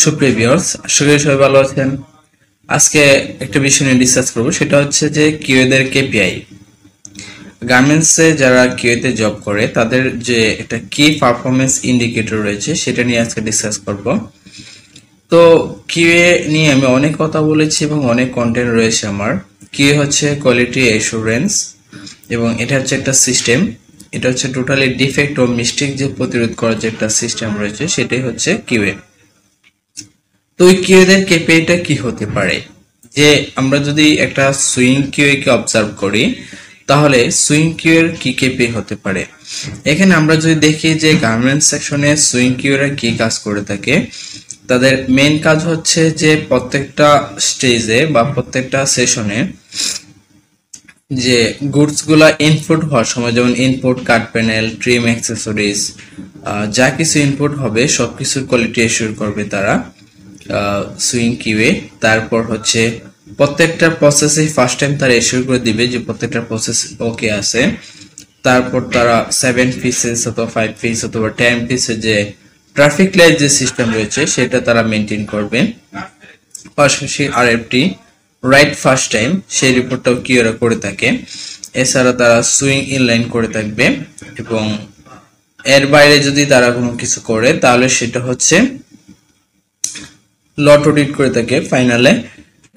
সুপ্রিয় ভিউয়ার্স, আশা করি সবাই ভালো আছেন। আজকে একটা বিষয় নিয়ে ডিসকাস করব, সেটা হচ্ছে যে কিউএদের কেপিআই। গার্মেন্টসে যারা কিউএতে জব করে তাদের যে একটা কি পারফরমেন্স ইন্ডিকেটর রয়েছে সেটা নিয়ে আজকে ডিসকাস করব। তো কিউএ নিয়ে আমি অনেক কথা বলেছি এবং অনেক কন্টেন্ট রয়েছে আমার। কিউএ হচ্ছে কোয়ালিটি অ্যাসুরেন্স এবং এটা হচ্ছে একটা সিস্টেম। এটা হচ্ছে টোটালি ডিফেক্ট ও মিস্টেক যে প্রতিরোধ করার যে একটা সিস্টেম রয়েছে সেটাই হচ্ছে কিউএ। তো ওই কিউএদের কেপিআইটা কি হতে পারে? যে আমরা যদি একটা সুইং কিউএ কে অবজার্ভ করি তাহলে সুইং কিউ এর কি কেপিআই হতে পারে। এখানে আমরা যদি দেখি যে গার্মেন্টস সেকশনে সুইং কিউরা কি কাজ করে থাকে, তাদের মেইন কাজ হচ্ছে যে প্রত্যেকটা স্টেজে বা প্রত্যেকটা সেশনে যে গুডস গুলা ইনপুট হওয়ার সময়, যেমন ইনপুট কাট প্যানেল, ট্রিম অ্যাক্সেসরিজ, যা কিছু ইনপুট হবে সবকিছুর কোয়ালিটি এশিওর করবে তারা সুইং কিউএ। তারপর হচ্ছে প্রত্যেকটা প্রসেসে ফার্স্ট টাইম তারা এশিওর করে দিবে যে প্রত্যেকটা প্রসেস ওকে আছে। তারপর তারা 7 পিসেস অথবা 5 পিস অথবা 10 পিসের যে ট্রাফিক লাইট যে সিস্টেম রয়েছে সেটা তারা মেনটেন করবে। পাশাপাশি আরএফটি রাইট ফার্স্ট টাইম সেই রিপোর্টটাও কিউরা করে থাকে। এছাড়া তারা সুইং ইনলাইন করে থাকবে এবং এর বাইরে যদি তারা কোনো কিছু করে তাহলে সেটা হচ্ছে লট অডিট করে থাকে ফাইনালে।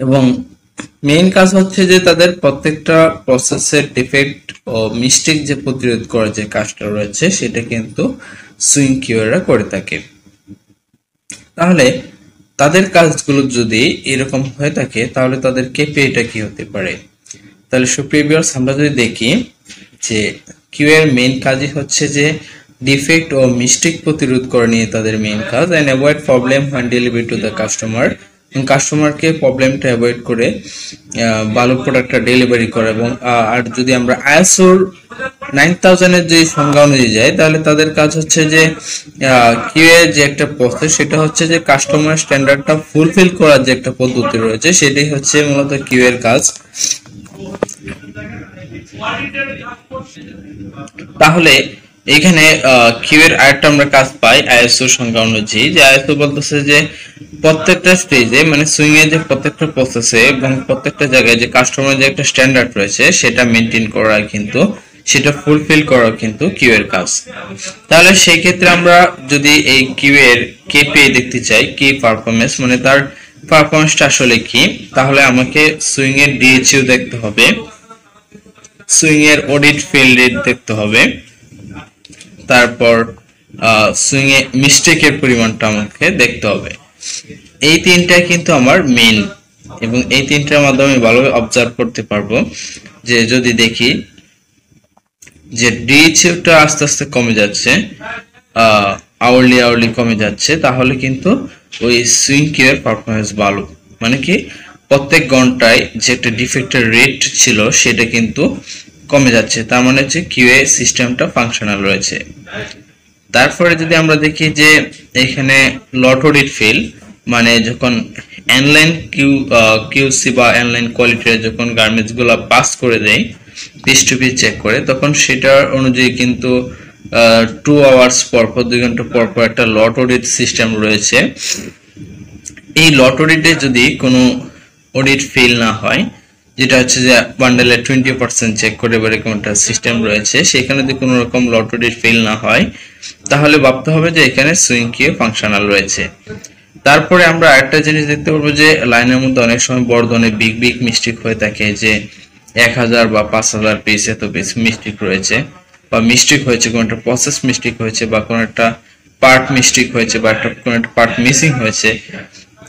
এবং মেইন কাজ হচ্ছে যে তাদের প্রত্যেকটা প্রসেসের ডিফেক্ট ও মিস্টেক যে প্রতিরোধ করার যে কাজটা রয়েছে সেটা কিন্তু সুইং কিউরা করে থাকে। তাহলে তাদের কাজগুলো যদি এরকম হয়ে থাকে তাহলে তাদের কেপিআইটা কি হতে পারে? তাহলে সুপ্রিয় ভিউয়ার্স, আমরা যদি দেখি যে কিউ এর মেইন কাজই হচ্ছে যে ডিফেক্ট ও মিস্টেক প্রতিরোধ করে নিয়ে তাদের মেইন কাজ, and avoid problem when delivery to the customer. কাস্টমারকে প্রবলেমটা অ্যাভয়েড করে ভালো প্রোডাক্টটা ডেলিভারি করে। এবং আর যদি আমরা আইএসও 9000 এর যে সংজ্ঞা অনুযায়ী যাই তাহলে তাদের কাজ হচ্ছে যে কিউএ যে একটা প্রসেস সেটা হচ্ছে যে কাস্টমার স্ট্যান্ডার্ডটা ফুলফিল করার যে একটা পদ্ধতি রয়েছে সেটাই হচ্ছে মূলত কিউ এর কাজ। তাহলে এখানে কিউ এর আরেকটা আমরা কাজ পাই আইএসও সংজ্ঞা অনুযায়ী, যে আইএসও বলতেছে যে প্রত্যেকটা স্টেজে মানে সুইং এর যে প্রত্যেকটা প্রসেসে এবং প্রত্যেকটা জায়গায় যে কাস্টমার যে একটা স্ট্যান্ডার্ড রয়েছে সেটা মেনটেন করা কিন্তু সেটা ফুলফিল করা কিন্তু কিউ এর কাজ। তাহলে সেই ক্ষেত্রে আমরা যদি এই কিউ এর কেপিআই দেখতে চাই, কি পারফরম্যান্স মানে তার পারফরম্যান্সটা আসলে কি, তাহলে আমাকে সুইং এর ডিএইচইউ দেখতে হবে, সুইং এর অডিট ফেল রেট দেখতে হবে, তারপর সুইং এ মিস্টেকের পরিমাণটা আমাকে দেখতে হবে। এই তিনটা কিন্তু আমার মেইন, এবং এই তিনটার মাধ্যমে ভালোভাবে অবজার্ভ করতে পারবো যে যদি দেখি যে ডিএইচইউটা আস্তে আস্তে কমে যাচ্ছে, আওয়ারলি কমে যাচ্ছে, তাহলে কিন্তু ওই সুইং কিউ এর পারফরম্যান্স ভালো। মানে কি প্রত্যেক ঘন্টায় যে একটা ডিফেক্টের রেট ছিল সেটা কিন্তু কমে যাচ্ছে, তার মানে হচ্ছে কিউএ সিস্টেমটা ফাংশনাল রয়েছে। তারপরে যদি আমরা দেখি যে এখানে লট অডিট ফেল মানে যখন অনলাইন কিউসি বা অনলাইন কোয়ালিটির যখন গার্মেন্টস গুলো পাস করে দেয় পিস টু পিস চেক করে, তখন সেটার অনুযায়ী কিন্তু 2 আওয়ার্স পর 2 ঘন্টা পর একটা লট অডিট সিস্টেম রয়েছে। এই লট অডিটে যদি কোনো অডিট ফেল না হয়, যেটা হচ্ছে যে বান্ডেলের 20% চেক করে এরকম একটা সিস্টেম রয়েছে, সেখানে যদি কোনো রকম লট অডিট ফেল না হয় তাহলে ভাবতে হবে যে এখানে সুইং কিউ ফাংশনাল রয়েছে। তারপরে আমরা আরেকটা জিনিস দেখতে পারবো যে লাইনের মধ্যে অনেক সময় বড় ধরনের বিগ মিস্টেক হয়ে থাকে, যে 1000 বা 5000 পিস এত পিস মিস্টেক রয়েছে, বা মিস্টেক হয়েছে, কোনো একটা প্রসেস মিস্টেক হয়েছে, বা কোনো একটা পার্ট মিস্টেক হয়েছে, বা কোনো একটা পার্ট মিসিং হয়েছে,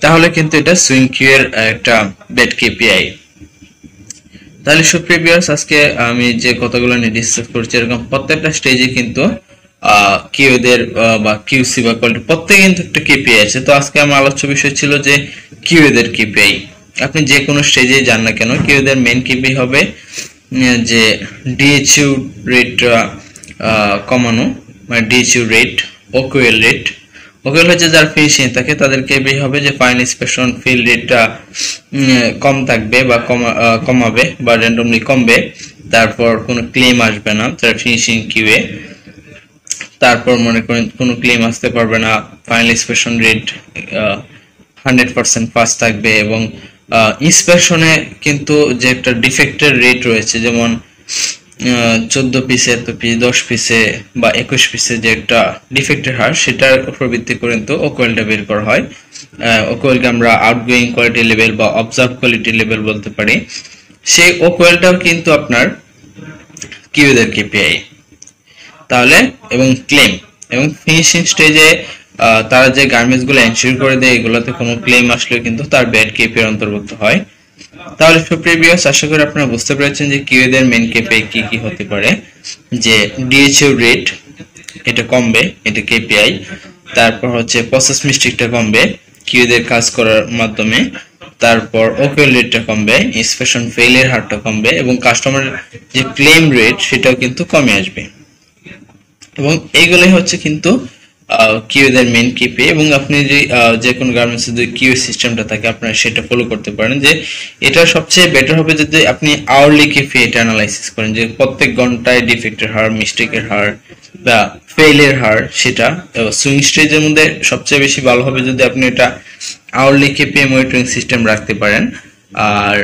তাহলে কিন্তু এটা সুইং কিউ এর একটা ব্যাড কেপিআই। তাহলে সুপ্রিয় ভিউয়ার্স, আজকে আমি যে কথাগুলো নিয়ে ডিসকাস করছি এরকম প্রত্যেকটা স্টেজে কিন্তু কিউদের বা কিউসি বা কোয়ালিটি প্রত্যেকে কিন্তু একটা কেপিআই আছে। তো আজকে আমার আলোচ্য বিষয় ছিল যে কিউদের কেপিআই। আপনি যে কোনো স্টেজে যান না কেন কিউদের মেইন কেপিআই হবে যে ডিএইচইউ রেট কমানো, মানে ডিএইচইউ রেট, ওকিউএল রেট। ওকিউএল হচ্ছে যার ফিনিশিং থাকে তাদের কেপিআই হবে যে ফাইন ইন্সপেকশন ফিল রেটটা কম থাকবে বা কমাবে বা র্যান্ডমলি কমবে, তারপর কোনো ক্লেম আসবে না তার ফিনিশিং কিউএ, তারপর মনে করেন কোনো ক্লেম আসতে পারবে না ফাইনাল ইন্সপেকশন রেট 100% পাস থাকবে এবং ইন্সপেকশনে কিন্তু যে একটা ডিফেক্টের রেট রয়েছে, যেমন 14 পিসে, এত পিস, 10 পিসে বা 21 পিসে যে একটা ডিফেক্টের হার, সেটার উপর ভিত্তি করে কিন্তু ওকোয়েলটা বের করা হয়। ওকোয়েলকে আমরা আউটগোয়িং কোয়ালিটি লেভেল বা অবজার্ভ কোয়ালিটি লেভেল বলতে পারি। সেই ওকোয়েলটাও কিন্তু আপনার কিউদের কেপিআই। তাহলে এবং ক্লেম এবং ফিনিশিং স্টেজে তারা যে গার্মেন্টস গুলো এনশিওর করে দেয়, এগুলোতে কোনো ক্লেম আসলে কিন্তু তার ব্যাড কেপিআই অন্তর্ভুক্ত হয়। তাহলে সুপ্রিয় ভিউয়ার্স, আশা করি আপনারা বুঝতে পেরেছেন যে কিউদের মেইন কেপিআই কি কি হতে পারে। যে ডিএচইউ রেট, এটা কমবে, এটা কেপিআই। তারপর হচ্ছে প্রসেস মিস্টেকটা কমবে কিউদের কাজ করার মাধ্যমে। তারপর ওকেল রেটটা কমবে, ইন্সপেকশন ফেইলের হারটা কমবে এবং কাস্টমারের যে ক্লেম রেট সেটাও কিন্তু কমে আসবে। এবং এইগুলোই হচ্ছে কিন্তু কিউদের মেইন কেপিআই। এবং আপনি যে কোনো গার্মেন্টসের যে কিউ সিস্টেমটা থাকে আপনারা সেটা ফলো করতে পারেন। যে এটা সবচেয়ে বেটার হবে যদি আপনি আওয়ারলি কেপিআই এটা অ্যানালাইসিস করেন, যে প্রত্যেক ঘন্টায় ডিফেক্টের হার, মিস্টেকের হার বা ফেইলের হার, সেটা সুইং স্টেজের মধ্যে সবচেয়ে বেশি ভালো হবে যদি আপনি এটা আওয়ারলি কেপিআই মনিটরিং সিস্টেম রাখতে পারেন। আর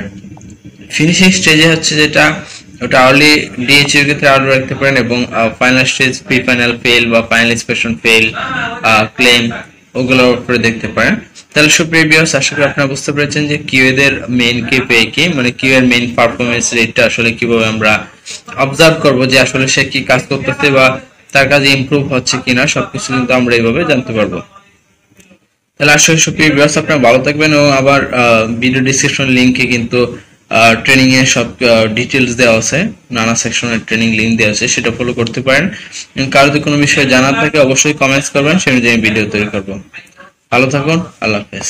ফিনিশিং স্টেজে হচ্ছে যেটা, ওটা আর্লি ডিএইচ এর ক্ষেত্রে আর্লি রাখতে পারেন এবং final stage pre final fail বা ফাইনাল ইন্সপেকশন ফেল, ক্লেম, ওগুলোর উপরে দেখতে পারেন। তাহলে সুপ্রিয় ভিউয়ার্স, আশা করি আপনারা বুঝতে পেরেছেন যে কিউ এর মেইন কেপিআই কি, মানে কিউ এর মেইন পারফরম্যান্স রেটটা আসলে কিভাবে আমরা অবজার্ভ করব, যে আসলে সে কি কাজ করতেছে বা তার কাজে ইমপ্রুভ হচ্ছে কিনা, সবকিছু কিন্তু আমরা এইভাবে জানতে পারবো। তাহলে আসলে সুপ্রিয় ভিউয়ার্স, আপনারা ভালো থাকবেন এবং আবার ভিডিও ডেসক্রিপশন লিংকে কিন্তু ট্রেনিং এর সব ডিটেলস দেওয়া আছে, নানা সেকশনের ট্রেনিং লিংক দেওয়া আছে, সেটা ফলো করতে পারেন। কারো যদি কোনো বিষয়ে জানার থাকে অবশ্যই কমেন্টস করবেন, সেই অনুযায়ী ভিডিও তৈরি করব। ভালো থাকুন, আল্লাহ হাফেজ।